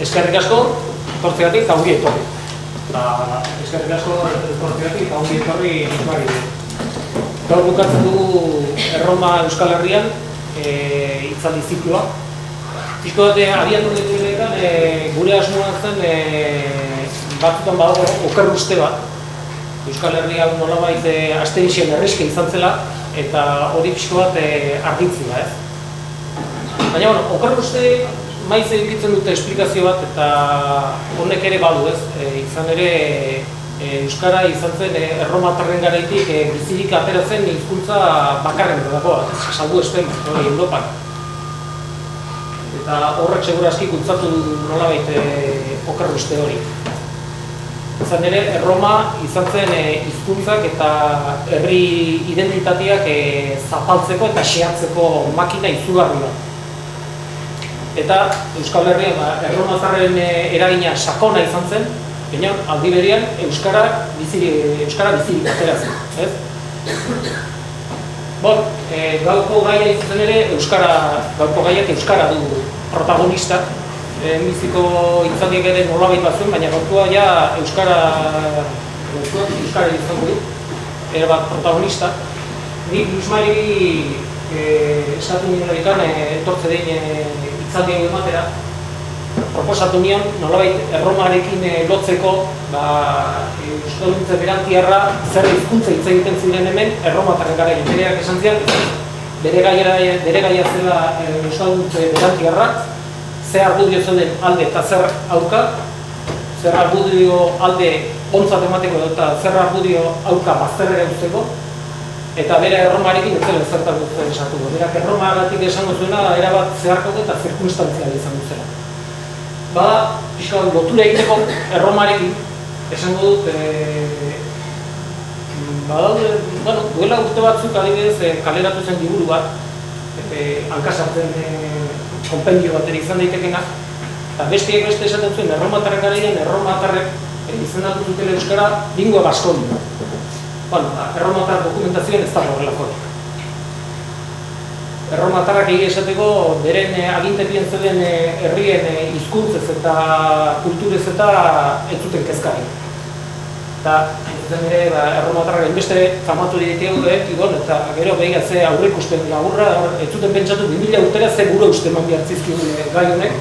Eskerrik asko, etortzegatik eta ongi etorri. Eskerrik asko, etortzegatik eta ongi etorri Mismari. Gaur bukatzen dugu Erroma Euskal Herrian hitzaldi zikloa. Pixko bat abiatu dituenetan gure asmoan zen batzutan badago oker uste bat. Euskal Herria nolabait asterixen erreske izan zela eta hori pixko bat argitzea, ez? Baina, oker uste maiz egitzen dute esplikazio bat eta honek ere badu, ez? Izan ere Euskara izan zen erromatarren garaitik bizirik atera zen hizkuntza bakarren dagoa, salbu espen, Europan. Eta horrek segura aski kultzatu nolabait oker uste hori. Izan ere, Erroma izan zen hizkuntzak eta herri identitateak zapaltzeko eta xehatzeko makina izugarri bat. Eta Euskal Herrian erromatarren eragina sakona izan zen, baina aldi berean Euskara bizirik atera zen, ez? Gaurko gaia izan ere, gaurko gaiak Euskara du protagonista. Biziko hitzaldiak ere nolabait batzuen, baina gaurkoa ja Euskara izango du, erabat protagonista. Nik Mismari eskatu nien horikan etortze den hitzaldi hau ematera, proposatu nion nolabait Erromarekin lotzeko euskalduntze berantiarra zer hizkuntza hitz egiten ziren hemen erromatarren garaian. Bereak esan zian, bere gaia zela euskalduntze berantiarra, zer argudio zeuden alde eta zer aurka, zer argudio alde ontzat emateko eta zer argudio aurka bazterrera usteko, eta bere Erromarekin ez zela zertatu zen esatu du. Berak Erromagatik esango zuena erabat zeharkako eta zirkunstantzial izango zela. Pixka lotura egiteko Erromarekin esango dut duela urte batzuk adibidez kaleratu zen liburu bat, hankasartzen konpendio bat izan daitekeena, eta besteak beste esaten zuen erromatarren garaian erromatarrek izendatu zutela euskara lingua baskonia. Erromatar dokumentazioan ez dago horrelakorik. Erromatarrak egia esateko beren agintepien zeuden herrien hizkuntzez eta kulturez eta ez zuten kezkari. Eta zen ere erromatarrak beste famatu dietegu Ibon, eta gero behiga ze aurreikusten laburra, ez zuten pentsatu 2000 urtera ze gure uste eman bihartzizkin gai honek.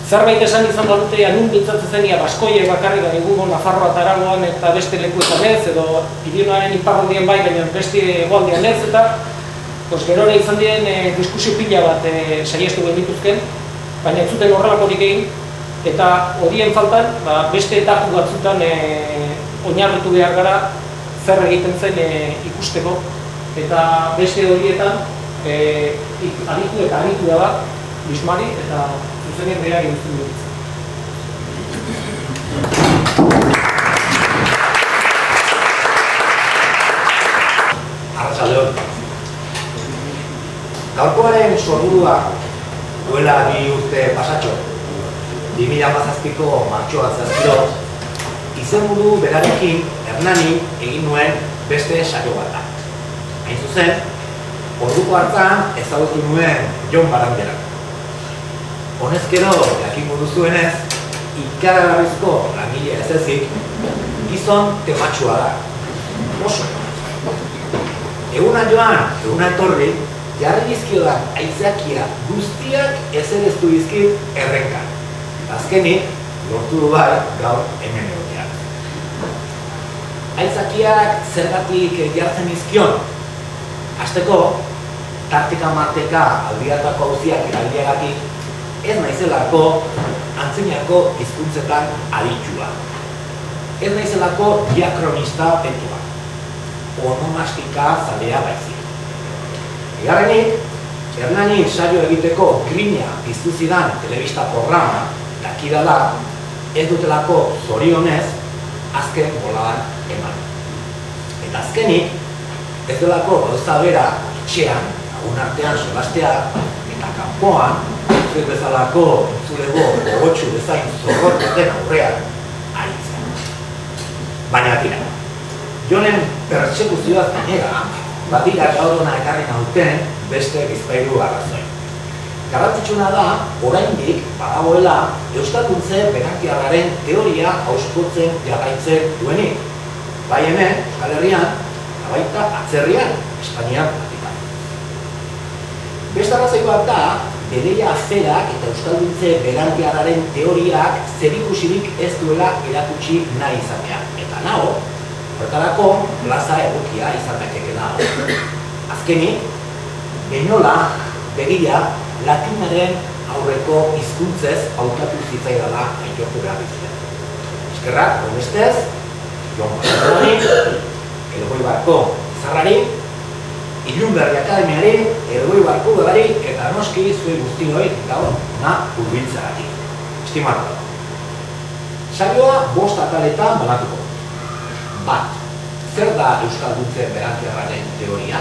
Zerbait esan izan badute, anun bintzatzen zen baskoiek bakarrik egungo Nafarroa eta Aragoan eta beste lekuetan ez, edo Pirinioaren iparraldien bai, baina beste hegoaldean ez, eta gerora izan diren diskusio pila bat saiestu genituzken, baina ez zuten horrelakorik egin, eta horien faltan beste etapu batzutan oinarritu behar gara zer egiten zen ikusteko, eta beste horietan aritu da Mismari eta zuzenean behar egin dut. Arratsaldeon. Gaurkoaren sorburua duela 2 urte pasatxo, 2017ko martxoa 7 izenburu berarekin Hernani egin nuen beste saio bat da. Hain zuzen, orduko hartan ezagutu nuen Jon Barandera. Honezkero, jakingo duzuenez, ikaragarrizko langile ez ezik, gizon tematxua da. Oso. Eguna joan, eguna etorri, jarri dizkiodan aitzakia guztiak ezerestu dizkit errenkan. Azkenik, lortu du bai gaur hemen egotea. Aitzakiak zergatik jartzen dizkion. Hasteko, tarteka-marteka aldiatako auziak erabiliagatik, ez naizelako antzinako hizkuntzetan aditua. Ez naizelako diakronista petua. Onomastika zalea baizik. Bigarrenik, Hernani saio egiteko grina piztu zidan telebista programa dakidala ez dutelako zorionez azken boladan eman. Eta azkenik, ez delako gauza bera etxean, lagun artean solastea eta kanpoan, zuek bezalako entzulego gogotxu bezain zorrot baten aurrean aritzen. Baina tira, Jonen pertsekuzioaz gainera, badira gaur hona ekarri nauten beste bizpahiru arrazoi. garrantzitsuna da, oraindik badagoela euskalduntze berantiarraren teoria hauspotzen jarraitzen duenik. Bai hemen, Euskal Herrian, baita atzerrian, Espainian platikan. Beste arrazoi bat da, bereia azerak eta euskalduntze berantiarraren teoriak zerikusirik ez duela erakutsi nahi izatea. Eta naho, horretarako plaza egokia izan daitekela. Azkenik, Beñola, begira, latinaren aurreko hizkuntzez hautatu zitzaidala aitortu behar dizuet. Eskerrak, honestez, Jon Basadorari, Elgoibarko Izarrari, Ilunberri Akademiari, Elgoibarko Udalari eta noski zuei guztioi gaur hurbiltzeagatik. Estimatu. Saioa 5 ataletan banatuko. Bat, zer da euskalduntze berantiarraren teoria?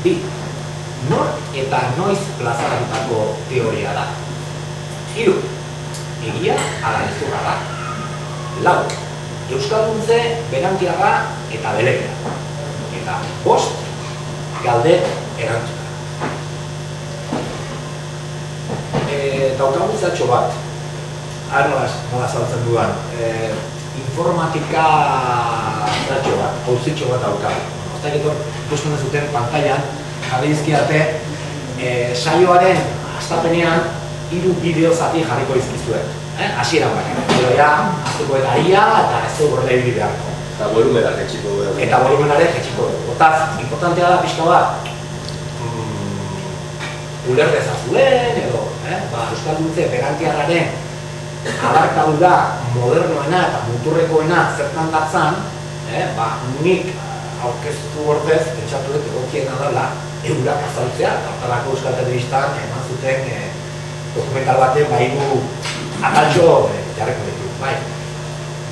2, nor eta noiz plazaratutako teoria da? 3, egia ala gezurra da? 4, euskalduntze berantiarra eta belegea. Eta 5, galde erantzuna. Daukagu zatxo bat, nola saltzen dudan, informatika zatxo bat, hauzitxo bat daukagu. Oztaiketor, ikusten zuten pantailan, jarri dizkiate, saioaren hastapenean 3 bideo zati jarriko dizkizuet. Hasieran baina. Gero ja, azteko eta ia eta ez horrela ibili beharko. Eta volumenak etxiko dugu. Eta volumenarek etxiko dugu. Hortaz, importantea da pixka bat, uler dezazuen edo, euskalduntze berantiarraren abarkadura modernoena eta muturrekoena zertan datzan, nik aurkeztu ordez, pentsatu dut egokiena dela, eurak azaltzea, eta hortarako Euskal Telebistan eman zuten dokumental baten baigu ataltxo jarreko ditu, bai.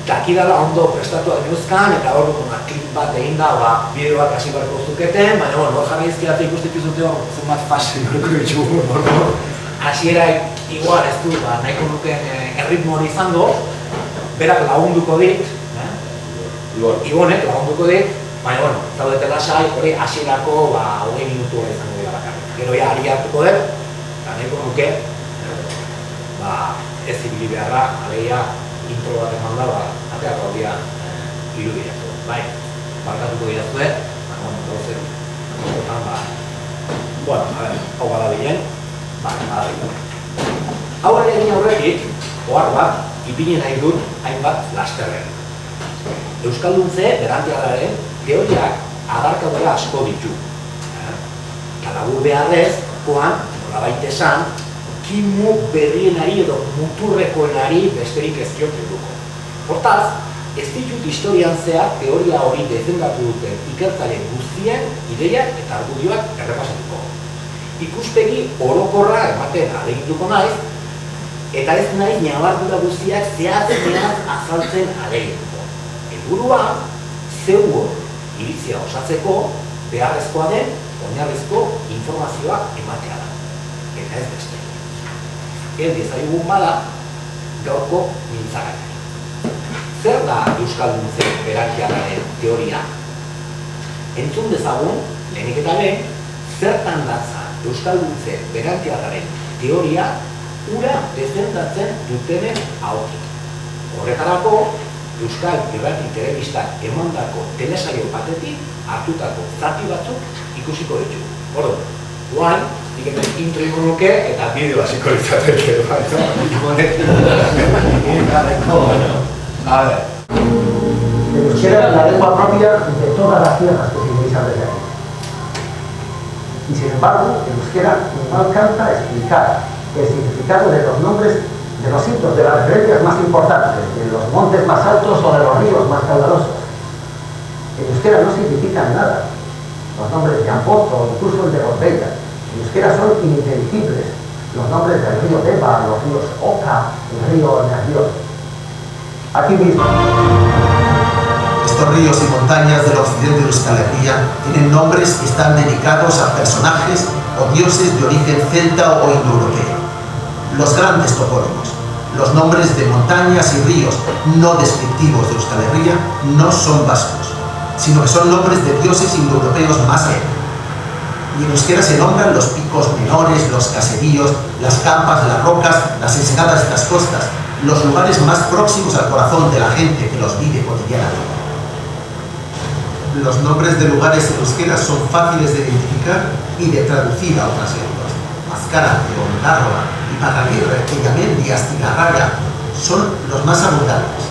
Dakidala ondo prestatuak neuzkan, eta hor klip bat egin da, bideoak hasi barko zuketen, baina hor jarri izkiate ikustetu zute hor, zenbat fase norko ditugu, hasiera igual ez du, nahiko nuken erritmoan izango, berak lagunduko dit, Ibonek lagunduko dit, baina, bueno, zaudete lasai, hori hasierako 20 minutu izango dira bakarrik. Gero ja, ari hartuko dut, eta nahiko nuke, ez ibili beharra, alegia, intro bat eman da, ateako aldia irudiako. Bai, barkatuko dira zuen, baina, gauzen, hau bada bilen, hau ere egin aurretik, ohar bat, ipini nahi dut hainbat lasterren. Euskalduntze berantiarraren teoriak abarkadura asko ditu. Labur beharrez, nolabait esan, kimu berrienari edo muturrekoenari besterik ez diot helduko. Hortaz, ez ditut historian zehar teoria hori defendatu duten ikertzaile guztien ideiak eta argudioak errepasatuko. Ikuspegi orokorra ematen ahaleginduko naiz, eta ez naiz ñabardura guztiak zehatz-mehatz azaltzen ahaleginduko. Helburua, zeu iritzia osatzeko beharrezkoa den oinarrizko informazioa ematea da. Eta ez beste. Ez diezaiogun bada, gaurko mintzagatik. Zer da euskalduntze berantiarraren teoria? Entzun dezagun, lehenik eta lehen, zertan datza euskalduntze berantiarraren teoria ura defendatzen dutenen ahotik. Horretarako, Euskal Irrati Telebistak emandako telesaio batetik hartutako zati batzuk ikusiko ditu. Ordo, guan, diketan intro ingo nuke eta bideo hasiko ditzateke. A ver. El euskera es la lengua propia de todas las tierras que civiliza desde aquí. Y sin embargo, el euskera no alcanza a explicar el significado de los nombres de los hitos, de las referencias más importantes, de los montes más altos o de los ríos más caudalosos. El euskera no significa nada. Los nombres de Ampot o incluso el de Gorbeia. En euskera son ininteligibles. Los nombres del río Deva, los ríos Oka, el río Nervión. Aquí mismo. Estos ríos y montañas del occidente de Euskal Herria tienen nombres y están dedicados a personajes o dioses de origen celta o indoeuropeo. Los grandes topónimos, los nombres de montañas y ríos no descriptivos de Euskal Herria no son vascos, sino que son nombres de dioses indoeuropeos más allá. y en euskera se nombran los picos menores, los caseríos, las campas, las rocas, las ensenadas y las costas, los lugares más próximos al corazón de la gente que los vive cotidianamente. Los nombres de lugares en euskera son fáciles de identificar y de traducir a otras lenguas. Azcárate, Ondarroa, Iparraguirre, Illamendi, Astigarraga son los más abundantes,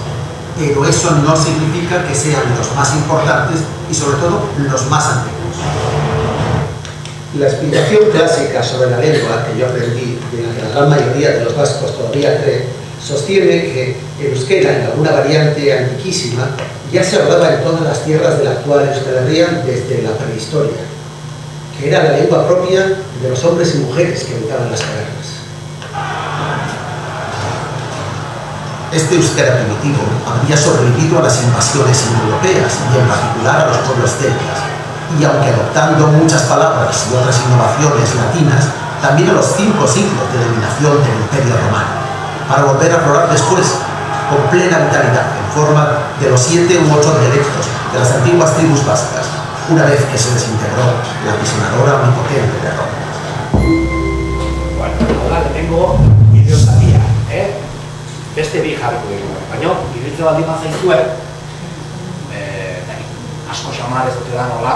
pero eso no significa que sean los más importantes y sobre todo los más antiguos. La explicación clásica sobre la lengua que yo aprendí, de la que la gran mayoría de los vascos todavía cree, sostiene que el euskera, en alguna variante antiquísima, ya se hablaba en todas las tierras de la actual Euskal Herria desde la prehistoria, que era la lengua propia de los hombres y mujeres que habitaban las cavernas. Este euskera primitivo habría sobrevivido a las invasiones indoeuropeas y en particular a los pueblos celtas, y aunque adoptando muchas palabras y otras innovaciones latinas, también a los 5 siglos de dominación del Imperio Romano, para volver a aflorar después, con plena vitalidad, en forma de los 7 u 8 dialectos de las antiguas tribus vascas, una vez que se desintegró la apisonadora omnipotente de Roma. Bueno, ahora le tengo idiotía, beste bi jarriko dugu, baina ibiltze baldin bazaizue, asko xamar ez dute da nola,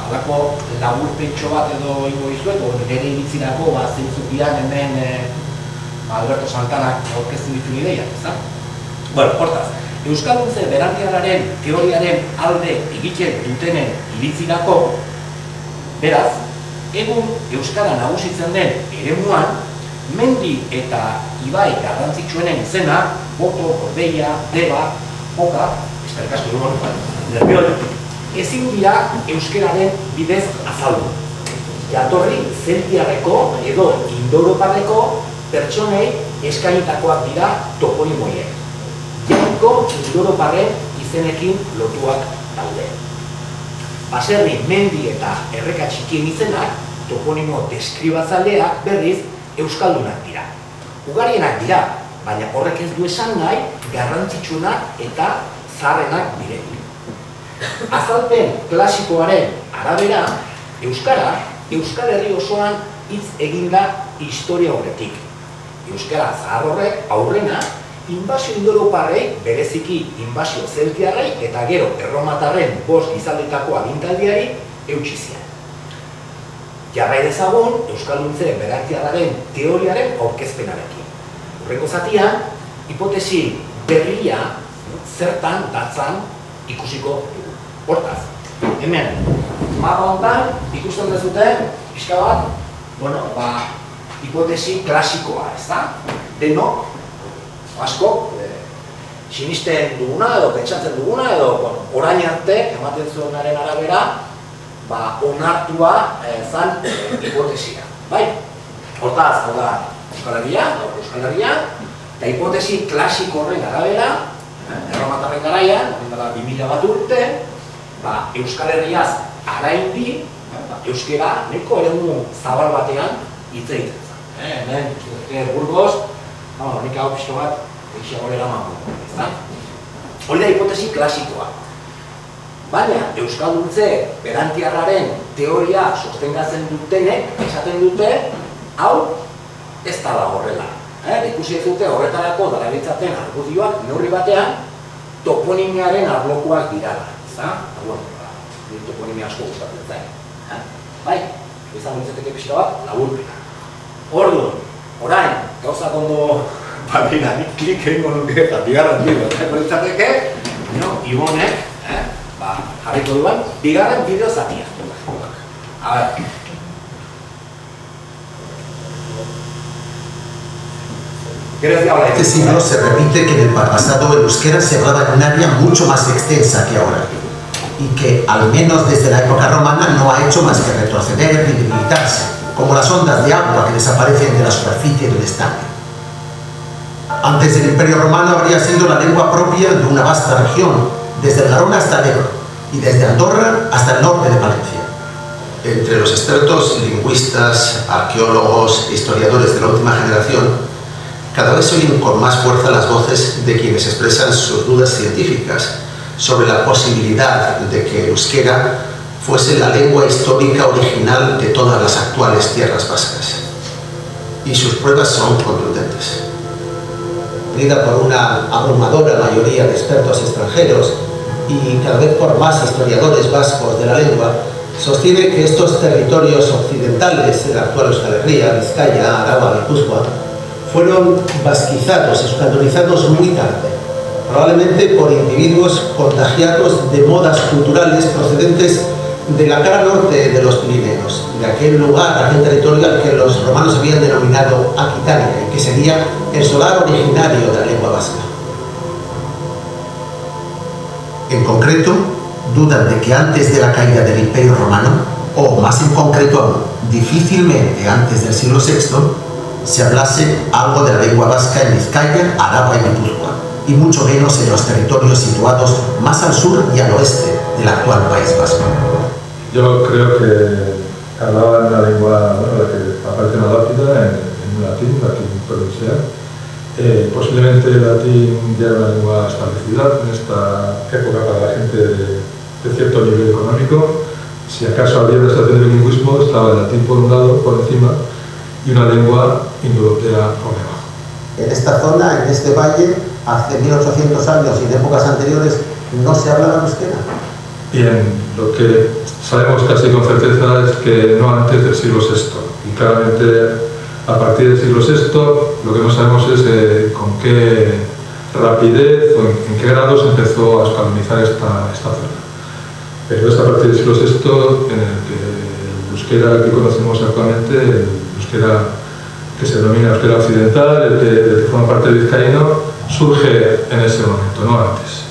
halako laburpentxo bat edo ingo dizuet, nire iritzirako zeintzukian hemen Alberto Santanak aurkeztu ditu ideiak, ezta? Bueno, hortaz, Euskalduntze berantiarraren teoriaren alde egiten dutenen iritzirako, beraz, egun Euskara nagusitzen den eremuan, mendi eta ibai garrantzitsuenen izena, Boto, Gorbeia, Deba, Oka, eskerrik asko dugu, Nerbiol, ezin dira euskararen bidez azaldu. Jatorri zeltiarreko edo indoeuroparreko pertsonei eskainitakoak dira toponimoiek. Jainko indoeuroparren izenekin lotuak daude. Baserri, mendi eta erreka txikien izenak, toponimo deskribatzaileak berriz euskaldunak dira. Ugarienak dira, baina horrek ez du esan nahi garrantzitsuenak eta zaharrenak direnik. Azalpen klasikoaren arabera, euskara Euskal Herri osoan hitz eginda historia horretik. Euskara zahar horrek aurrena inbasio indoeuroparrei, bereziki inbasio zeltiarrei eta gero erromatarren 5 gizaldetako agintaldiari eutsi zien. Jarrai dezagun Euskalduntze berantiarraren teoriaren aurkezpenarekin. Hurrengo zatian, hipotesi berria zertan datzan ikusiko dugu. Hortaz, hemen, mapa hontan ikusten dezute, pixka bat, hipotesi klasikoa, ez da? Denok, asko, sinisten duguna edo pentsatzen duguna edo orain arte ematen zuenaren arabera onartua zan hipotesia, bai? Hortaz, hau da, Euskal Herria, eta hipotesi klasiko horren arabera, erromatarren garaian, 2000 bat urte, Euskal Herriaz araindi, euskera neko eremu zabal batean hitz egiten zen. Hemen, Burgos, nik hau pixko bat, eixiagorera mango, ez da? Hori da hipotesi klasikoa. Baina, Euskalduntze berantiarraren teoria sostengatzen dutenek, esaten dute, hau ez da horrela. Ikusi ez dute horretarako darabiltzaten argudioak neurri batean toponimiaren arlokoak dirala. Toponimia asko gustatzen zain. Bai, izan nintzateke pixka bat, laburpena. Orduan, orain, gauzak ondo badira, nik klik egingo nuke eta bigarren bideo nintzateke, Ibonek, jarriko duan, bigarren bideo zatia. A ver. Este siglo se repite que en el pasado el euskera se hablaba en un área mucho más extensa que ahora y que, al menos desde la época romana, no ha hecho más que retroceder y debilitarse, como las ondas de agua que desaparecen de la superficie del estanque. Antes del Imperio Romano habría sido la lengua propia de una vasta región, desde el Garona hasta el Ebro y desde Andorra hasta el norte de Valencia. Entre los expertos lingüistas, arqueólogos e historiadores de la última generación, cada vez se oyen con más fuerza las voces de quienes expresan sus dudas científicas sobre la posibilidad de que el euskera fuese la lengua histórica original de todas las actuales tierras vascas. Y sus pruebas son contundentes. Unida por una abrumadora mayoría de expertos extranjeros y cada vez por más historiadores vascos de la lengua, sostiene que estos territorios occidentales de la actual Euskal Herria, Vizcaya, Araba, Guipúzcoa, fueron vasquizados, euskaldunizados muy tarde, probablemente por individuos contagiados de modas culturales procedentes de la cara norte de los Pirineos, de aquel lugar, aquel territorio al que los romanos habían denominado Aquitania, que sería el solar originario de la lengua vasca. En concreto, dudan de que antes de la caída del Imperio Romano, o más en concreto aún, difícilmente antes del siglo VI, se hablase algo de la lengua vasca en Vizcaya, Araba y Guipúzcoa, y mucho menos en los territorios situados más al sur y al oeste del actual País Vasco. Yo creo que hablaba en la lengua, bueno, la que aparece en la lápida, en latín provincial. Posiblemente el latín ya era una lengua establecida en esta época para la gente de cierto nivel económico. Si acaso había una estación de bilingüismo, estaba el latín por un lado, por encima, y una lengua indoeuropea por debajo. En esta zona, en este valle, hace 1800 años y en épocas anteriores, no se hablaba euskera. Bien, lo que sabemos casi con certeza es que no antes del siglo VI. Y claramente, a partir del siglo VI, lo que no sabemos es con qué rapidez o en qué grado se empezó a escalonizar esta zona. Pero es a partir del siglo VI en el que el euskera que conocemos actualmente, el euskera que se denomina euskera occidental, el que forma parte del vizcaíno, surge en ese momento, no antes.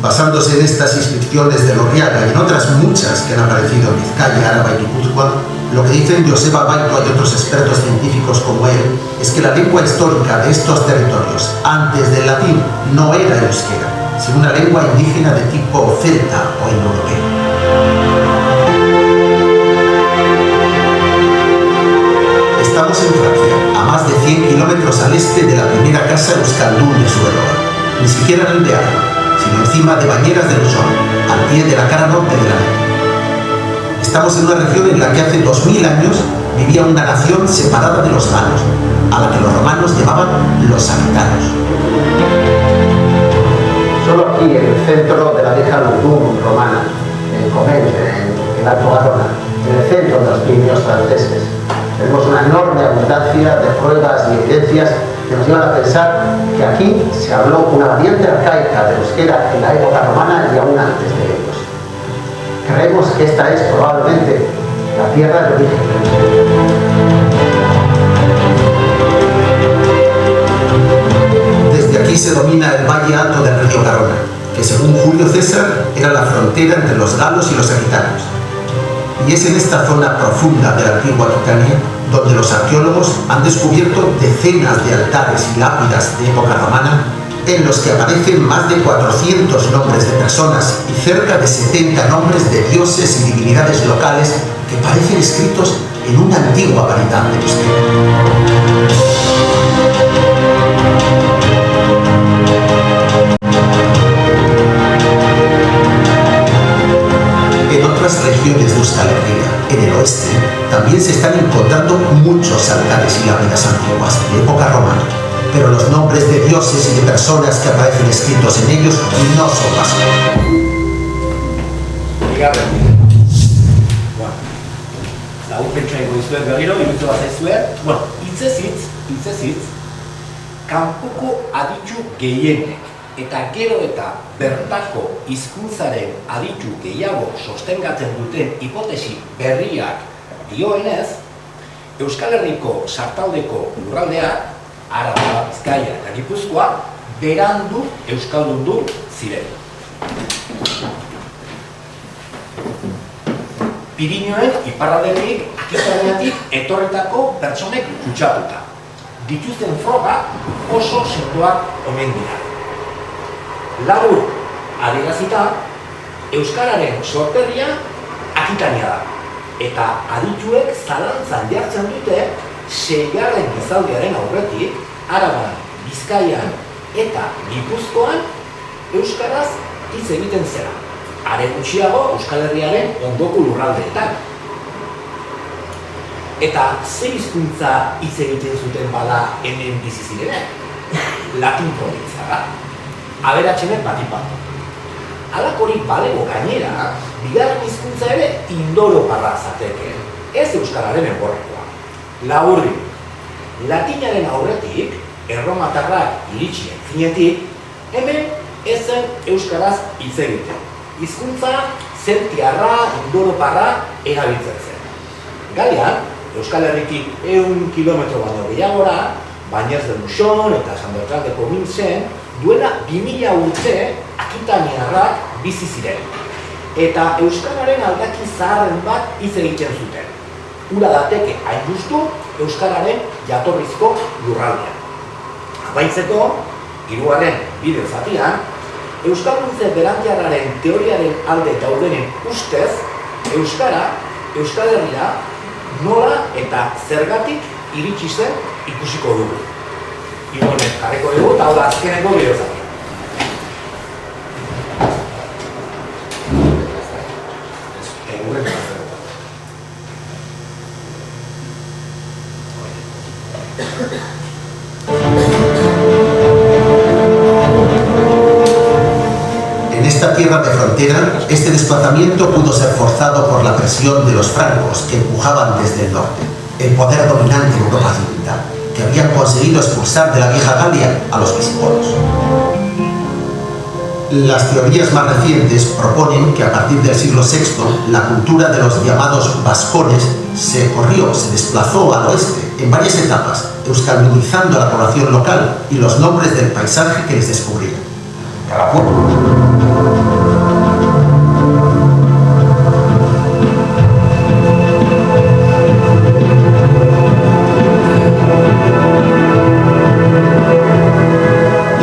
Basándose en estas inscripciones de Lorriaga y en otras muchas que han aparecido en Vizcaya, Araba y Guipúzcoa, lo que dicen Joseba Baito y otros expertos científicos como él es que la lengua histórica de estos territorios, antes del latín, no era euskera, sino una lengua indígena de tipo celta o indoeuropeo. Estamos en Francia, a más de 100 kilómetros al este de la primera casa euskaldún de su Sueroa, ni siquiera en el Bearno, sino encima de Bañeras del Ossón, al pie de la cara norte de la lengua. Estamos en una región en la que hace 2000 años vivía una nación separada de los galos, a la que los romanos llamaban los aquitanos. Solo aquí, en el centro de la vieja Lundum romana, en Comenge, en el Alto Garona, en el centro de los Pirineos franceses, tenemos una enorme abundancia de pruebas y evidencias que nos llevan a pensar que aquí se habló una variante arcaica de euskera en la época romana y aún antes de ellos. Creemos que esta es probablemente la tierra de origen. Desde aquí se domina el valle alto del río Garona, que según Julio César era la frontera entre los galos y los aquitanos. Y es en esta zona profunda de la antigua Aquitania donde los arqueólogos han descubierto decenas de altares y lápidas de época romana en los que aparecen más de 400 nombres de personas y cerca de 70 nombres de dioses y divinidades locales que parecen escritos en una antigua variedad de euskera. En otras regiones de Euskal Herria, en el oeste, también se están encontrando muchos altares y lápidas antiguas de época romana, pero los nombres de dioses y de personas que aparecen escritos en ellos no son vascos. Bueno, laburpentsa ego izuet berriro, iruditu bat zaizuet. Bueno, hitzez hitz, kanpoko aditu gehienek eta gero eta bertako hizkuntzaren aditu gehiago sostengatzen duten hipotesi berriak dioenez, Euskal Herriko sartaldeko lurraldeak, Araba, Bizkaia eta Gipuzkoa, berandu euskaldundu ziren. Pirinioen iparraldetik, Akitaniatik etorretako pertsonek kutsatuta. Dituzten frogak oso sendoak omen dira. Labur adierazita, euskararen sorterria Akitania da. Eta adituek zalantzan jartzen dute 6. gizaldiaren aurretik, Araban, Bizkaian eta Gipuzkoan euskaraz hitz egiten zera. are gutxiago Euskal Herriaren ondoko lurraldeetan. Eta ze hizkuntza hitz egiten zuten bada hemen bizi zirenek? Latin provintziala, aberatsenek batipat. Halakorik balego gainera, bigarren hizkuntza ere indoeuroparra zateke, ez euskararen enborrekoa. Laburri, latinaren aurretik, erromatarrak iritsi zinetik, hemen ez zen euskaraz hitz egiten. Hizkuntza zeltiarra, indoeuroparra erabiltzen zen. Galian, Euskal Herritik 100 kilometro baino gehiagora, Bañez de Muxon eta San Bertran de Comintzen duela 2000 urte akitaniarrak bizi ziren. Eta euskararen aldaki zaharren bat hitz egiten zuten. Ura dateke hain justu euskararen jatorrizko lurraldean. Amaitzeko, hirugarren bideo zatian, euskalduntze berantiarraren teoriaren alde daudenen ustez, euskara, Euskal Herria, nola eta zergatik iritsi zen ikusiko dugu. Igonen jarriko dugu eta hau da azkeneko bideo zatia. En esta tierra de frontera, este desplazamiento pudo ser forzado por la presión de los francos que empujaban desde el norte, el poder dominante en Europa occidental, que habían conseguido expulsar de la vieja Galia a los visigodos. Las teorías más recientes proponen que a partir del siglo VI la cultura de los llamados vascones se desplazó al oeste en varias etapas, euskaldunizando a la población local y los nombres del paisaje que les descubría. Cada pueblo.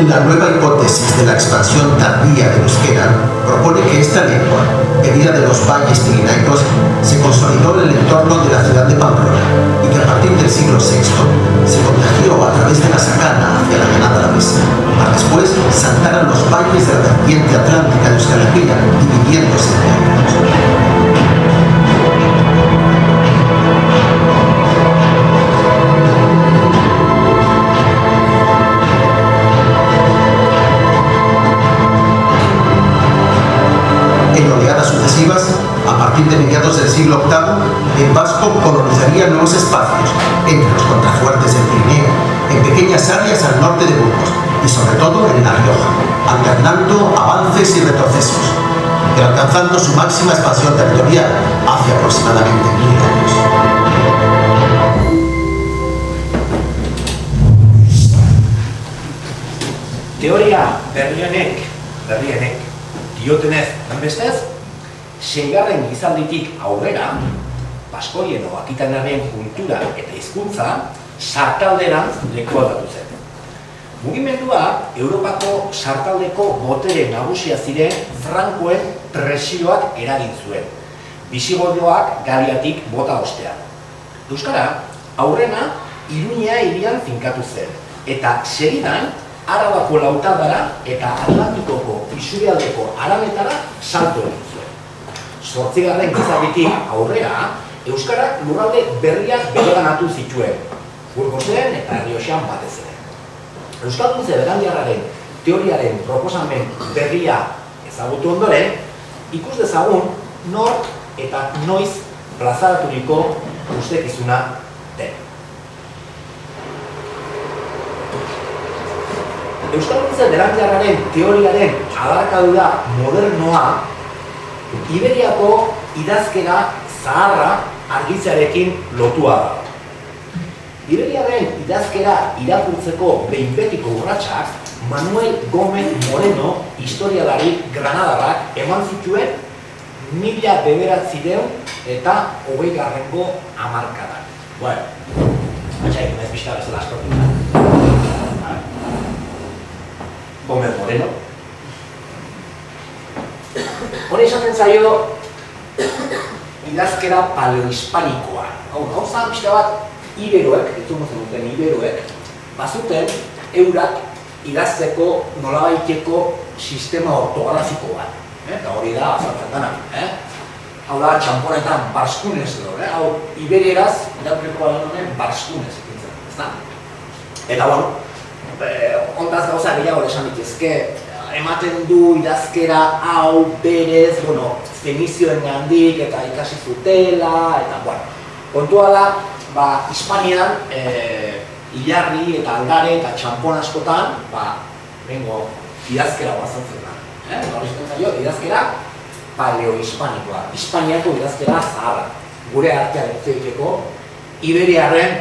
La nueva hipótesis de la expansión tardía del euskera propone que esta lengua, venida de los valles pirenaicos, se consolidó en el entorno de la ciudad de Pamplona y que a partir del siglo VI se contagió a través de la Sakana hacia la llanada alavesa, para después saltar a los valles de la vertiente atlántica de Euskal Herria, dividiéndose en reinos. A partir de mediados del siglo VIII, el vasco colonizaría nuevos espacios, entre los contrafuertes del Pirineo, en pequeñas áreas al norte de Burgos y sobre todo en La Rioja, alternando avances y retrocesos, pero alcanzando su máxima expansión territorial hace aproximadamente 1000 años. Teoria berrienek diotenez bestez, seigarren gizalditik aurrera, baskoien o akitanaren kultura eta hizkuntza sartalderantz lekualdatu zen. Mugimendua Europako sartaldeko botere nagusia ziren frankoen presioak eragin zuen, bisigodoak Galiatik bota ostean. Euskara, aurrena, Iruña hirian finkatu zen, eta segidan Arabako Lautadara eta Atlantikoko isurialdeko Arametara salto egin zuen. 8. gizalditik aurrera, euskarak lurralde berriak bereganatu zituen, Burgosen eta Errioxan batez ere. Euskalduntze berantiarraren teoriaren proposamen berria ezagutu ondoren, ikus dezagun nork eta noiz plazaraturiko ustekizuna den. Euskalduntze berantiarraren teoriaren adarkadura modernoa Iberiako idazkera zaharra argitzearekin lotua da. Iberiaren idazkera irakurtzeko behin betiko urratsak Manuel Gómez Moreno historialari granadarrak eman zituen 1900 eta 20. hamarkadan. Bueno, atxaik, naiz pixka bezala askortu. Gómez Moreno. Hori esaten zaio idazkera paleohispanikoa. Hau, gauza pixka bat iberoek, entzungo zenuten iberoek, bazuten eurak idazteko nolabaiteko sistema ortografiko bat. eta hori da azaltzen dena. Hau da, txamponetan barskunez edo, hau iberieraz, irakurriko honen barskunez ekintzen, ezta? Eta, bueno, ondaz gauza gehiago esan ditezke, ematen du idazkera hau berez, bueno, Fenizioen gandik eta ikasi zutela, eta, bueno, kontua da, Hispanian, hilarri eta aldare eta txampon askotan, bengo, idazkera guazantzen da. Horrizten zaio, idazkera paleo-hispanikoa, Hispaniako idazkera zaharra, gure artearen zeiteko, iberiarren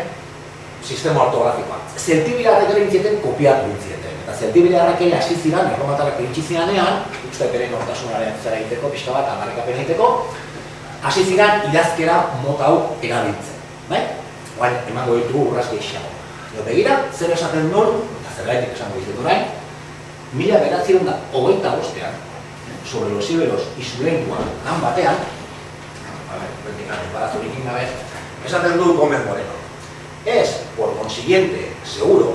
sistema ortografikoa. Zeltibiriarrek ere intzieten kopiatu intzieten, eta zeltibiriarrek ere hasi ziren, erromatarrak iritsi zidanean, uste bere nortasunaren zera egiteko, pixka bat, aldarrikapen egiteko, hasi ziren idazkera mota hau erabiltzen, bai? Oain, emango ditugu urraz gehiago. Begira, zer esaten duen, eta zerbaitik esango dizuet orain, 1925an, sobre los iberos y su lengua lan batean, esaten du Gómez Moreno. Es, por consiguiente, seguro,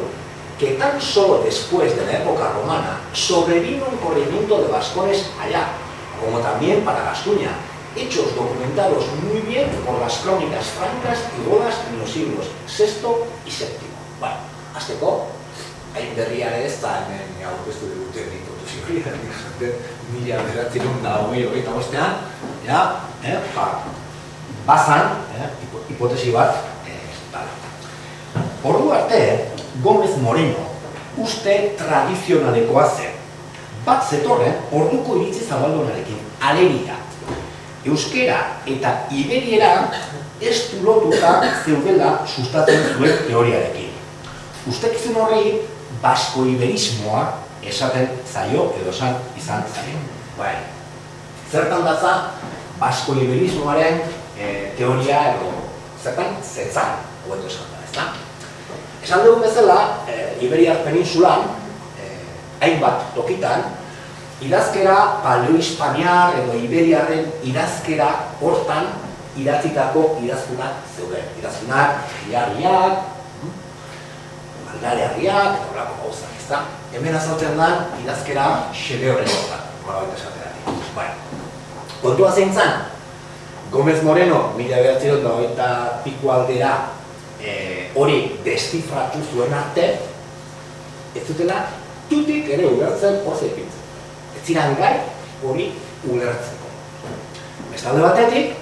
que tan solo después de la época romana sobrevino un corrimiento de vascones allá, como también para Gastuña, hechos documentados muy bien por las crónicas francas y godas en los siglos VI y VII. Bueno, hasteko, hain berria ez da hemen aurkeztu duten hipotesi hori, mila bederatziehun eta hogeita bostean, bazan, hipotesi bat, ordu arte, Gómez Moreno uste tradizionalekoa zen. Bat zetorren, orduko iritzi zabaldunarekin, alegia, euskera eta iberiera ez du lotuta zeudela sustatzen zuen teoriarekin. Ustekizun horri, basko-iberismoa esaten zaio edo izan zaio. Zertan datza, basko-iberismoaren teoria edo zertan zetzan, hobeto esan da, ezta? Esan dugun bezala, Iberiar peninsulan, hainbat tokitan, idazkera paleo-hispaniar edo iberiarren idazkera hortan idatzitako idazkunak zeuden. Idazkunak, hilarriak, aldarearriak, eta horrako gauzak, ezta? Hemen azaltzen da idazkera xede horren hortan, horabait esateratik. Kontua zein zen, Gómez Moreno, 1920 piko aldera, hori destifratu zuen arte, ez zutela tutik ere ulertzen hor zeipintzen. Ez ziren gai hori ulertzeko. Bestalde batetik,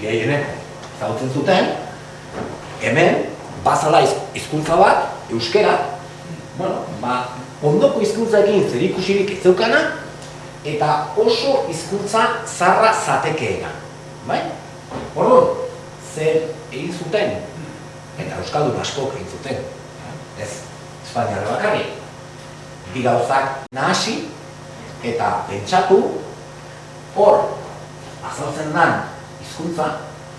gehienek ezagutzen zuten, hemen bazala hizkuntza bat, euskera, ondoko hizkuntzaekin zerikusirik ez zeukana, eta oso hizkuntza zarra zatekeena. Orduan, zer egin zuten, eta euskaldun askok egin zuten, ez Espainiarra bakarrik, bi gauzak nahasi eta pentsatu hor azaltzen den hizkuntza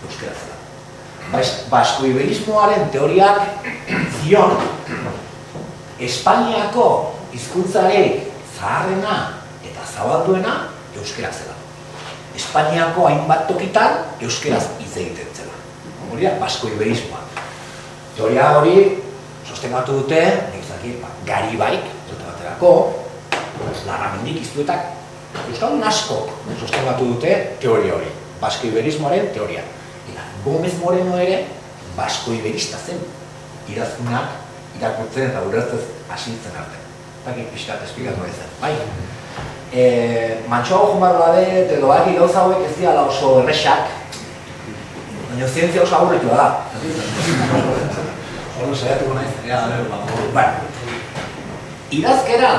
euskera zela. Basko-iberismoaren teoriak zion Espainiako hizkuntzarek zaharrena eta zabalduena euskera zela. Espainiako hainbat tokitan euskeraz hitz egiten zela. Hori da basko-iberismoa. Teoria hori sostengatu dute, Garibaik, baterako, Larramendik iztuetak, euskaldun askok sostengatu dute teoria hori, basko-iberismoaren teoria. Gómez Moreno ere basko-iberista zen, idazkunak irakurtzen eta ulertzez asintzen arte. Takik pixkat esplikatu ezen, Mantxoago jumarroa dut edo ari gauza hauek ez dira oso errexak, baina zientzia oso aburritua da. Hor saiatuko naiz, idazkera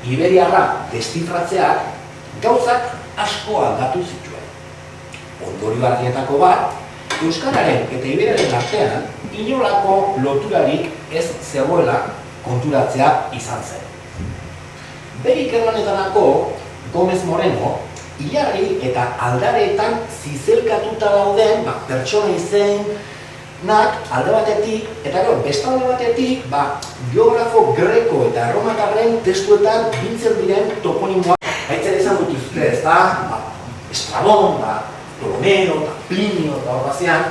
iberiarra destifratzeak gauzak asko aldatu zituen. Ondorio argietako bat, euskararen eta iberiaren artean inolako loturarik ez zegoela konturatzea izan zen. Bere ikerlanetarako Gómez Moreno hilarri eta aldareetan zizelkatuta dauden pertsona izenak alde batetik eta beste alde batetik geografo greko eta erromatarren testuetan biltzen diren toponimoak haitzen izan dut izute, ez da? Estrabon, Ptolomeo, Plinio eta horbazian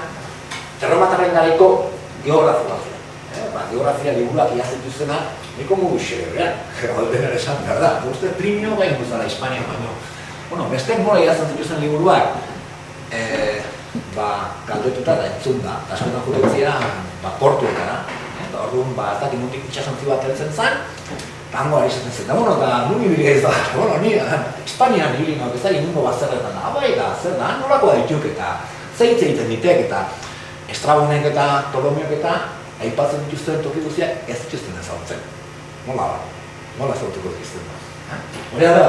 erromatarren garaiko geografo bat. Geografia liburuak iazten duzenak niko mugu xerebrean, aldera esan behar da. Uste Plinio gain guztara Hispania baino Bueno, besteek nola idazten zituzten liburuak, galdetuta da entzun da. Askotan juretzia portuetara. Orduan, ez dakit nutik itxasontzi bat heltzen zen, hango ari zaten zen. Bueno, eta nun ibili ez da, bueno, ni Espainian ibili nauk ez da, inungo bat zerretan da, bai da, zer da, nolakoa dituk eta zeitze egiten ditek eta Estrabonek eta Ptolomeok eta aipatzen dituzten toki guztiak ez dituzten ezautzen. Nola ezautuko dituzten da. Hori da da,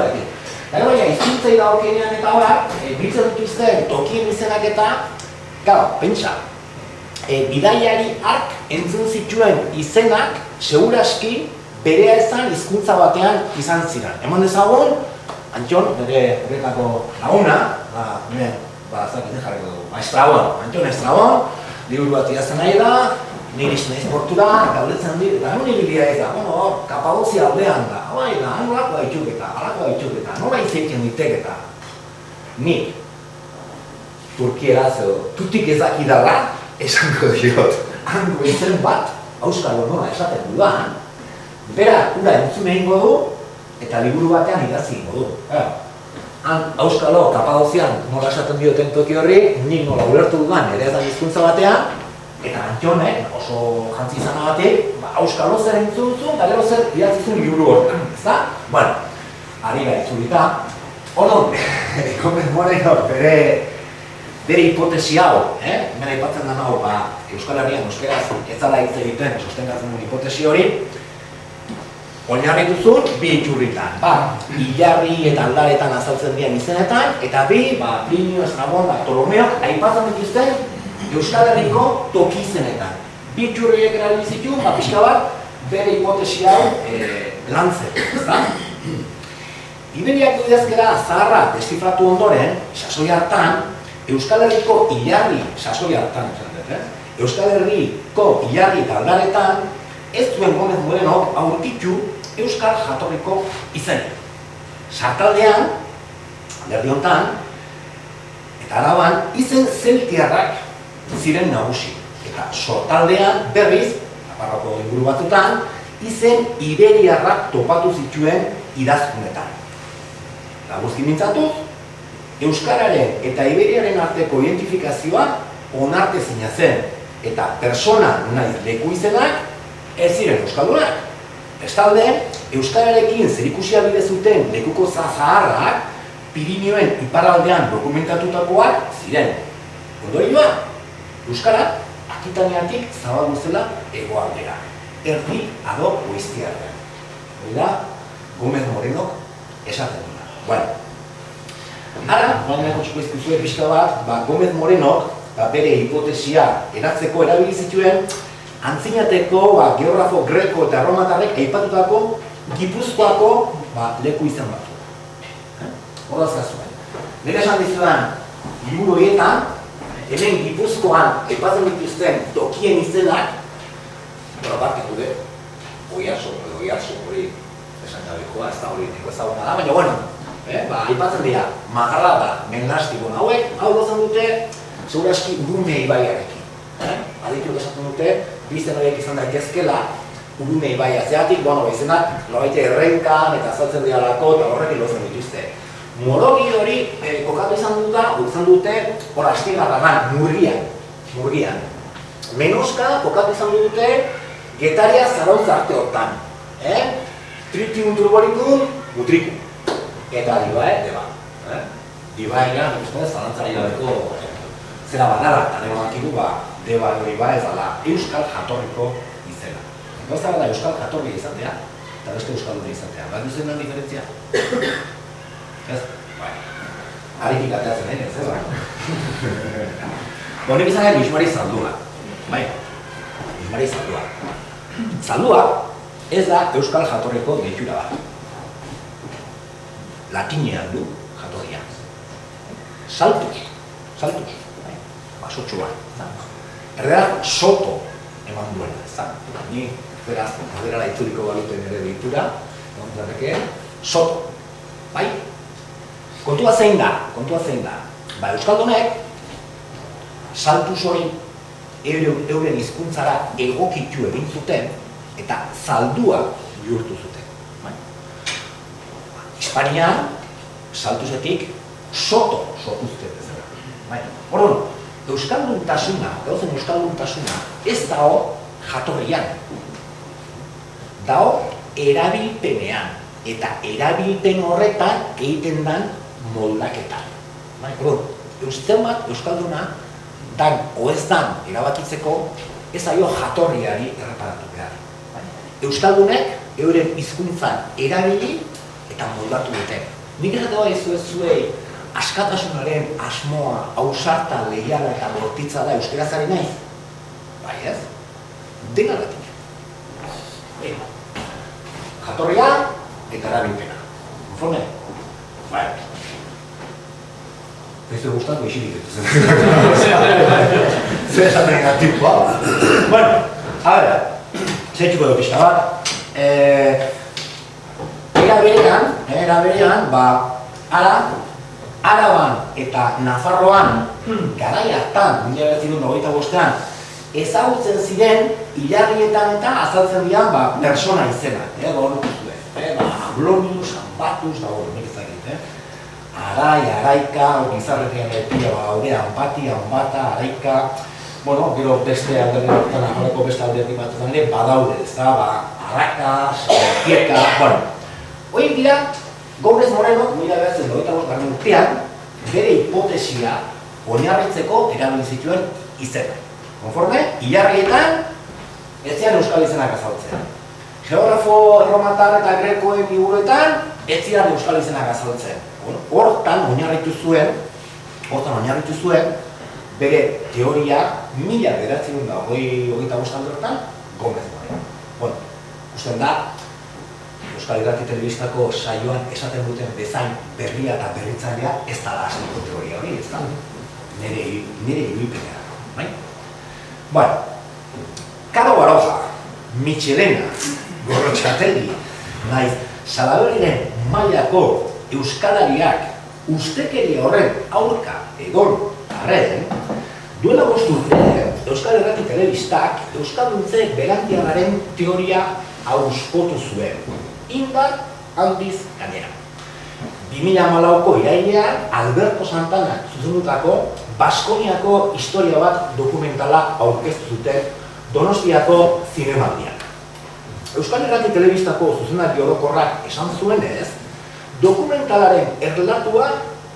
eta baina izkuntzei da okienean eta horak, biltzen dituzten tokien izenak eta, pentsa, bidaiari hark entzun zituen izenak seguraski berea ezan hizkuntza batean izan ziren. Eman dezagun, Antxon, bere horretako laguna, Antxon Estrabon, liburu bat idazten nahi da, nire naiz portura, galdetzen dit, eta nun ibilia ez da, Kapadozia aldean da, bai da, nolako haitzuketa, nola izaiten ditek eta nik Turkieraz edo tutik ezakidala, esango diot, hango izen bat, auskalo nola esaten dudan, bera ura entzun egingo du, eta liburu batean idatzi egingo du. Han auskalo Kapadozian nola esaten dioten toki horri, nik nola ulertu dudan ere ez da hizkuntza batean, eta Antxonek oso jantzi izanagatik, auskalo zer entzun zuen, eta gero zer idatzi zuen liburu horretan, ezta? Bueno, ari gara itzulita, orduan, Gómez Moreno bere hipotesi hau, hemen aipatzen den hau, Euskal Herrian euskeraz ez zala hitz egiten sostengatzen duen hipotesi hori, oinarritu zuen bi iturritan, hilarri eta aldaretan azaltzen dian izenetan, eta Plinio, Estrabon, Ptolomeok aipatzen dituzten Euskal Herriko toki izenetan. Bi iturriek erabili zituen, pixka bat, bere hipotesi hau lantzen, ezta? Iberiako idazkera zaharra deszifratu ondoren, sasoi hartan, Euskal Herriko hilarri, sasoi hartan, Euskal Herriko hilarri eta aldaretan, ez zuen Gómez Morenok aurkitu Euskal jatorriko izenik. Sartaldean, alderdi hontan, eta Araban, izen zeltiarrak ziren nagusi. Eta sortaldean, berriz, Nafarroako inguru batzutan, izen iberiarrak topatu zituen idazkunetan. Laguzki mintzatuz, Euskararen eta Iberiaren arteko identifikazioa onartezina zen, eta persona naiz leku izenak ez ziren euskaldunak. Bestalde, euskararekin zerikusia bide zuten lekuko zaharrak Pirinioen iparraldean dokumentatutakoak ziren. Ondorioa, euskara Akitaniatik zabaldu zela hegoaldera, erdi ado goiztiarrean. Hori da, Gómez Morenok esaten duna. Bueno, ara, baina gotxiko izkuzue pixka bat, Gómez Morenok bere hipotesia eratzeko erabili zituen antzinateko geografo greko eta erromatarrek aipatutako Gipuzkoako leku izan batzuk. Horraz gazuen. Nire esan dizudan, liburu horietan, hemen Gipuzkoan aipatzen dituzten tokien izenak, partik dude, Oiartzun hori esan gabekoa, ez da hori neko ezaguna da, baina bueno, aipatzen dira, Magalada, Mengastiko, hau gozen dute, seguraski Urume ibaiarekin. Aditu esaten dute, bizen horiek izan daitezkela, Urume ibaia zeatik, izenak noraite errenkan eta azaltzen dialako eta horrekin lozen dituzte. Morogi hori kokatu izan dute, hor Astigarragan, Murgian. Menoska kokatu izan dute, Getaria Zarautz arte hortan. Tritium turboricum, Mutricum. Eta Deba. Dibaia, nik uste zalantzari gabeko zera badala, eta nego makidu Deba hori ez dala Euskal jatorriko izena. Gauza da Euskal jatorri izatea, eta beste Euskalduna izatea. Bat duzen den diferentzia? Ez? Bai. Harik ikateatzen ez, ez? Honek izan gara Luis Mari Zaldua. Bai. Luis Mari Zaldua. Zaldua ez da Euskal jatorriko deitura bat. Latinean du jatorria. Saltuz. Basotxua. Erderak soto eman duena, ez da? Ni, beraz, erderara itzuliko baluten ere deitura, soto. Bai? Kontua zein da? Euskaldunek, saltuz hori euren hizkuntzara egokitu egin zuten, eta zaldua bihurtu zuten. Hispanian, saltuzetik soto sortuzte bezala. Orduan, euskalduntasuna, gauzen euskalduntasuna, ez dago jatorrian. Dago erabilpenean, eta erabilpen horretan egiten dan moldaketan. Orduan, euskalduna dan o ez dan erabakitzeko ez aio jatorriari erreparatu behar. Euskaldunek euren hizkuntzan erabili eta moldatu dute. Nik esate bai zuei askatasunaren asmoa, ausarta, leiala eta bortitza da euskaraz ari naiz? Bai ez? Denagatik. Jatorria eta erabilpena. Konforme? Bai. Ez du gustatu isirik dituzen. Zer esan negatiboa. Bueno, a ver, zeitzuko edo pixka bat. Era berean, Araban eta Nafarroan garai hartan, 1925an, ezagutzen ziren hilarrietan eta azaltzen dian persona izenak. Hor duzue, Ablonius, Ambatus, da hor, nik ezagit. Arai, Araika, Gizarretean pila haurea, Ampati, Ambata, Araika, bueno, gero beste alderdi batetan, aholeko beste alderdi batetan ere, badaude, ez da, Arrakas, Pieka, bueno. Hoi dira, Gómez Moreno, 1925 urtean, bere hipotesia oinarritzeko erabili zituen izenak. Konforme, hilarrietan, ez zian euskal izenak azaltzen. Geografo erromatar eta grekoen liburuetan, ez zian euskal izenak azaltzen. Hortan oinarritu zuen, bere teoria 1925 aldortan Gómez Moreno. Bueno, usten da, Euskal Irrati Telebistako saioan esaten duten bezain berria eta berritzailea ez da hasteko teoria hori, ez da? Nire ibilpenea, bai? Bueno, Karo Baroja, Michelena, Gorrotxategi, naiz Salaberiren mailako euskalariak ustekeria horren aurka egon arren, duela 5 urte, Euskal Irrati Telebistak euskalduntze berantiarraren teoria hauspotu zuen. Indar handiz gainera. 2014ko irailean Alberto Santana zuzendutako Baskoniako historia bat dokumentala aurkeztu zuten Donostiako zinemaldian. Euskal Irrati Telebistako zuzendari orokorrak esan zuenez, dokumentalaren erlatua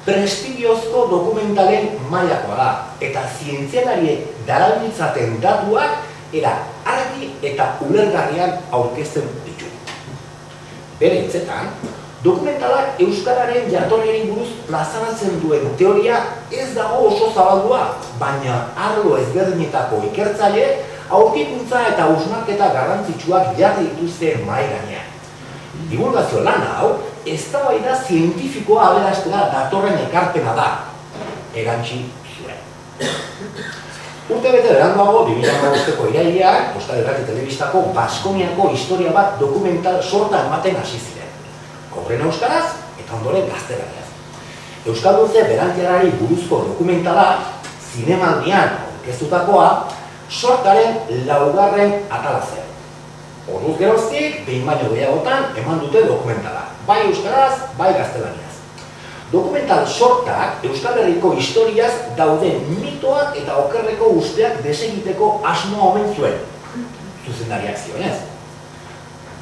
prestigiozko dokumentalen mailakoa da, eta zientzialariek darabiltzaten datuak era argi eta ulergarrian aurkezten ditu. Bere hitzetan, dokumentalak euskararen jatorriari buruz plazaratzen duen teoria ez dago oso zabaldua, baina arlo ezberdinetako ikertzaile aurkikuntza eta hausnarketa garrantzitsuak jarri dituzte mahai gainean. Divulgazio lana hau, eztabaida zientifikoa aberastera datorren ekarpena da, erantsi zuen. Urtebete beranduago, 2015ko irailean, Euskal Irrati Telebistako Baskoniako historia bat dokumental sorta ematen hasi ziren. Aurren euskaraz eta ondoren gaztelaniaz. Euskalduntze berantiarrari buruzko dokumentala, zinemaldian aurkeztutakoa, sortaren 4. atala zen. Orduz geroztik, behin baino gehiagotan eman dute dokumentala, bai euskaraz, bai gaztelaniaz. Dokumental sortak Euskal Herriko historiaz dauden mitoak eta okerreko usteak desegiteko asmoa omen zuen. Zuzendariak zionez.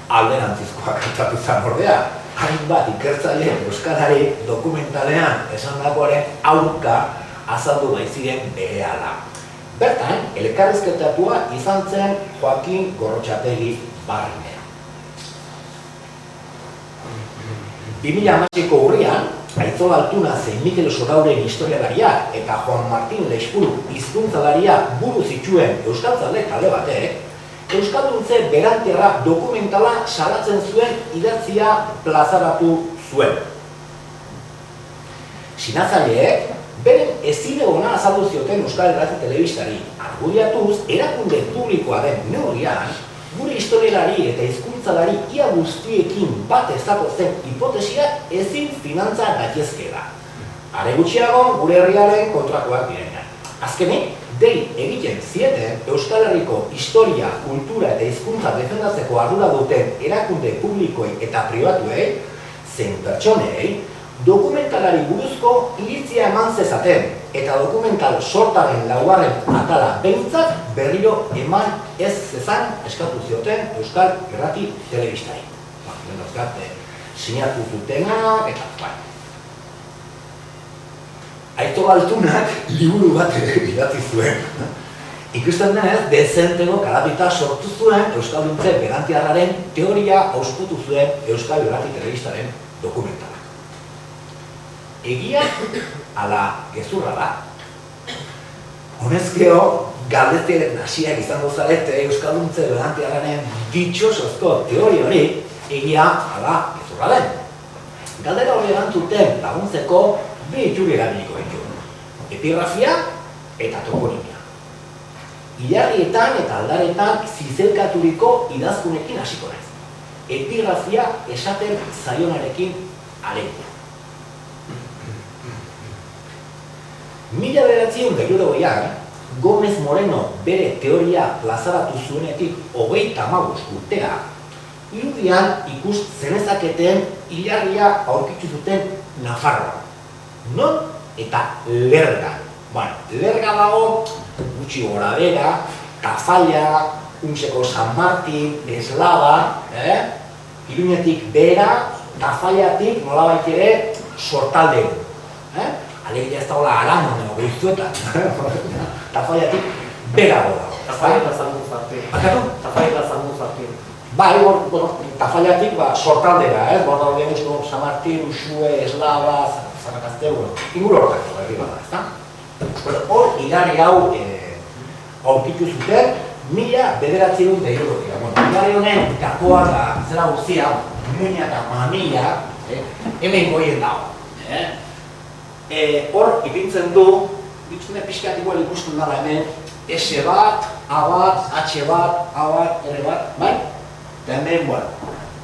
Alderantzizkoak gertatu zan ordea, hainbat ikertzaile euskarari dokumentalean esandakoaren aurka azaldu baitziren berehala. Bertan, elkarrizketatua izan zen Joakin Gorrotxategi Barrine. 2016ko urrian, Aitzol Altuna zein Mikel Sorauren historialariak eta Juan Martin Lespuru hizkuntzalaria buru zituen euskaltzale talde batek, euskalduntze berantiarra dokumentala salatzen zuen idatzia plazaratu zuen. Sinatzaileek, beren ezinegona azaldu zioten Euskal Irrati Telebistari, argudiatuz, erakunde publikoa den neurrian, gure historialari eta hizkuntzalari ia guztiekin bat ezatozen hipotesiak ezin finantza gaitezkeela. Are gutxiago gure herriaren kontrakoak direnean. Azkenik, dei egiten zieten Euskal Herriko historia, kultura eta hizkuntza defendatzeko ardura duten erakunde publikoei eta pribatuei, zein pertsonei, dokumentalari buruzko iritzia eman zezaten, eta dokumental sortaren laugarren atala behintzat berriro eman ez zezan eskatu zioten Euskal Irrati Telebistari. Sinatu zutenak, eta Aito Galtunak liburu bat idatzi zuen. Ikusten denez, dezentego karapita sortu zuen Euskalduntze berantiarraren teoria auspotu zuen Euskal Irrati Telebistaren dokumentalak. Egia ala gezurra da. Honezkeo, galdeteren hasiak izango zarete Euskalduntze berantiarraren ditxosozko teoria hori egia ala gezurra den. Galdera hori erantzuten laguntzeko bi itxuri erabiliko ditu. Epigrafia eta toponimia. Ilarrietan eta aldaretan zizelkaturiko idazkunekin hasiko naiz. Epigrafia esaten zaionarekin alegia. 1980an, Gómez Moreno bere teoria plazaratu zuenetik 35 urtera, irudian ikus zenezaketen hilarria aurkitu zuten Nafarroan. Non eta Lergan. Bueno, Lerga dago, gutxi gora bera, Tafalla, Unseko San Martin, Eslava, Iruñetik bera, Tafallatik nolabait ere sortaldegu. Alegia ez dagoela Aramon goizuetan. Tafallatik bera dago. Tafalla eta Zanguzartin. Bakatu? Tafalla eta Zanguzartin. Bai, Tafallatik sortaldera, hor daude Unseko San Martin, Usue, Eslava, Zarakazteu, inguru horretako berri bada, ezta? Hor, hilari hau aurkitu zuten, 1960. Hilari honen gakoa da, zera guztia, muina eta mamila, hemen goien dago. Hor, ipintzen du, ditzune pixkat igual ikusten dara hemen, S bat, A bat, H bat, A bat, R bat, bai? Eta hemen, bueno,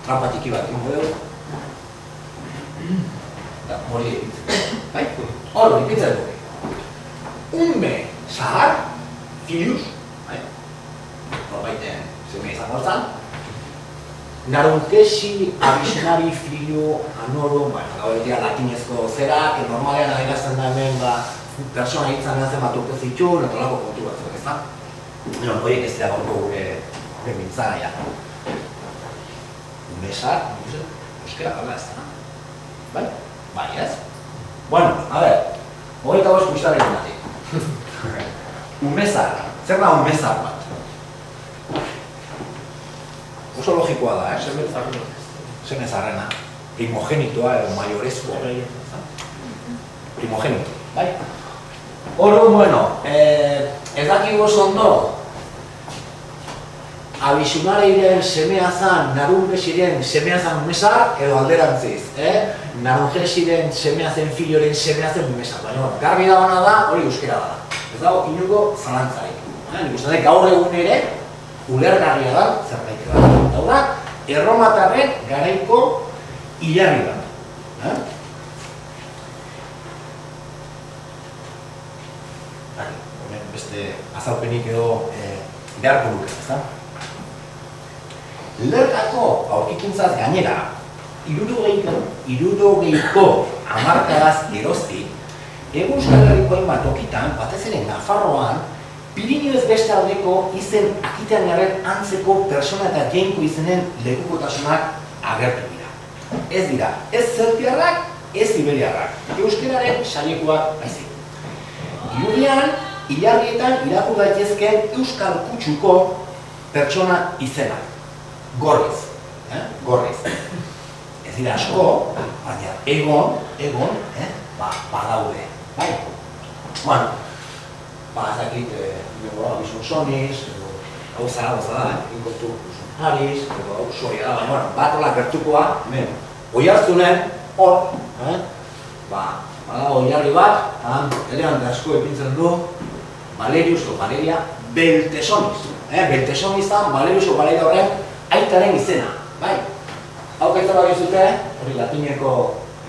trampatiki bat, ingo dugu. Eta hori ipintzen, bai? Hor, ipintzen du. Unme zahar, filius, norbaiten zeme izango zan, narunkesi, abisenari, filio, anoro, gau egia latinezko zera, que normalean adierazten da hemen, persona hitzan edazen bat urte zitu, notolako kontu bat zuen, ezta? Horiek ez da gaurko gure mintzana, ja. Unme zahar, euskera gala ez da, bai? Bai, ez? Bueno, a ver, hori eta bost guztaren natik. Umezar, zer da umezar bat? Oso logikoa da, semezarrena. Primogenitoa edo mayorezkoa. Primogenito, bai? Oro, bueno, ez dakigu oso ondo, abisunareiren semea zan, narunkesiren semea zan umezar, edo alderantziz, narunkesiren semea zen filioren semea zen umezar. Baina, garbi dabana da, hori euskera da. Ez dago, inuko zalantzarik. Nik uste dut gaur egun ere, ulergarria da, zerbait da. Hau da, erromatarren garaiko hilarri da. Honen beste azalpenik edo beharko luke, ez da? Lergako aurkikuntzaz gainera, 60ko hamarkadaz geroztik, Ego Euskal Herriko hainbat tokitan, batez ere Nafarroan, Pirinioez beste aldeko izen akiteanaren antzeko persona eta jainko izenen lekukotasunak agertu dira. Ez dira, ez zeltiarrak, ez iberiarrak, euskeraren saiekuak baizik. Irudian, hilarrietan irakur daitezkeen euskal kutsuko pertsona izenak. Gorriz. Gorriz. Ez dira asko, baina egon, badaude. Bai? Bueno, ez dakit, Bison Soniz, gauza da, inkotu Ariz, edo soria da, baina, bat hola gertukoa, hemen, Oiartzunen, hor, badago hilarri bat, elean da asko epintzen du, Valerius o Valeria Beltesoniz. Beltesoniz da, Valerius o Valeria horren aitaren izena, bai? Hau gaitza bat izute, hori latineko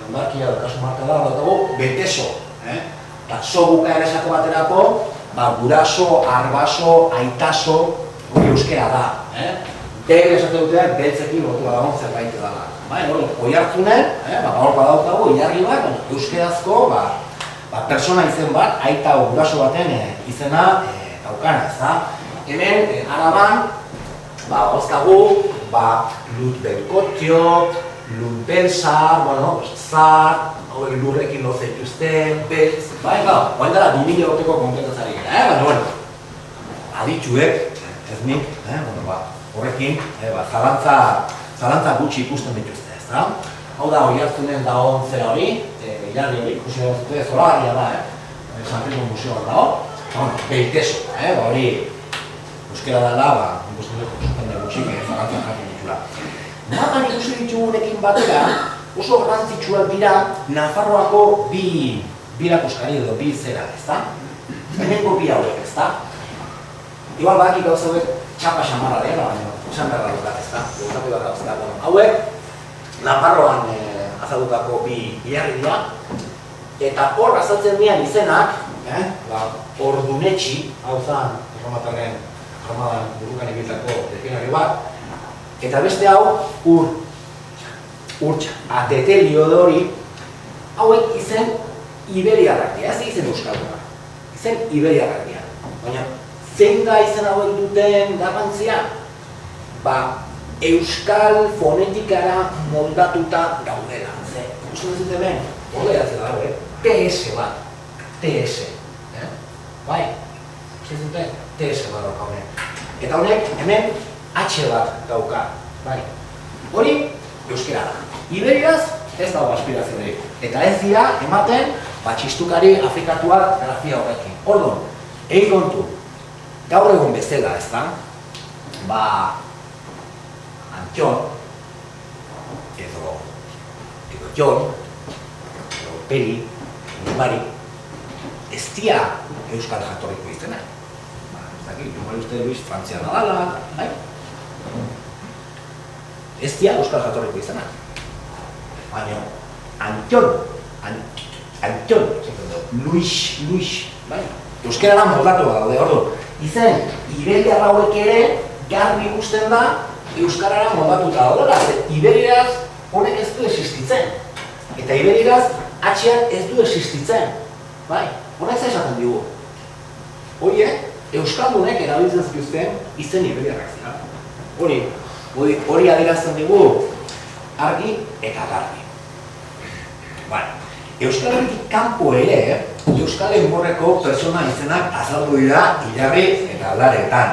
ondarkia edo kasu marka da, dago Belteso, eta so bukaera esate baterako, guraso, arbaso, aitaso, hori euskera da, esate dute beltzekin lotua dagoen zerbait dela. Oiartzunen, hor badaukagu, ilargi bat, euskerazko persona izen bat, aita o guraso baten izena daukana, ezta? Hemen, Araban, hozkagu, Lut Belkotio, Lut Belzar, Zar, lurrekin loze dituzten, beltz, oain dara 2000 urteko konpletazari gara, baina, aditxuek, ez nik, horrekin, zalantza gutxi ikusten dituzte, ezta? Hau da, Oiartzunen dagoen zera hori, ilarri hori, ikusi behar zute, zoragarria da, San Pedro museoan dago, Beiteso, hori, euskera dela, ikusten dut, jende gutxik, zalantza jarri ditula. Mapan ikusi ditugunekin batera, oso garrantzitsuak dira Nafarroako bi erakuskari edo bi zera, ezta? Hemengo bi hauek, ezta? Igual badakik gauza hauek txapa xamarra dela, baina esan behar dut, ezta? Hauek Nafarroan azaldutako bi hilarri dira, eta hor azaltzen dian izenak, Ordunetxi, hau zan, erromatarren armadan burukan egitako definari bat, eta beste hau, Urtsa, Atetelio hauek izen iberiarrak dira, ez izen euskaldunak, izen iberiarrak dira. Baina, zein da izen hauek duten garrantzia? Euskal fonetikara moldatuta daudela. Ikusten dut hemen, hori eratzen dago, TS bat, TS. Bai, ikusten dute, TS bat dauka honek. Eta honek, hemen, H bat dauka. Hori, euskera da. Iberieraz, ez dago aspiraziorik. Eta ez dira, ematen, txistukari afrikatuak grafia horrekin. Orduan, egin kontu, gaur egun bezala, ez da? Antxon, edo Jon, edo Peri, Nimari, ez dira euskal jatorriko izena. Ez dakit, jumari uste duiz Frantzia nadala, bai? Ez dira euskal jatorriko izena. Baina, Antxon, Luis, bai? Euskarara moldatu daude, ordu. Izen, iberiar hauek ere, garbi ikusten da, euskarara moldatuta daudela, iberieraz honek ez du existitzen. Eta iberieraz H-ak ez du existitzen. Bai, honek za esaten digu. Horiek, euskaldunek erabiltzen zituzten izen iberiarrak zira. Hori adierazten digu argi eta garbi. Euskal Herritik kanpo ere, Euskal Enborreko pertsona izenak azaldu dira hilarri eta aldaretan.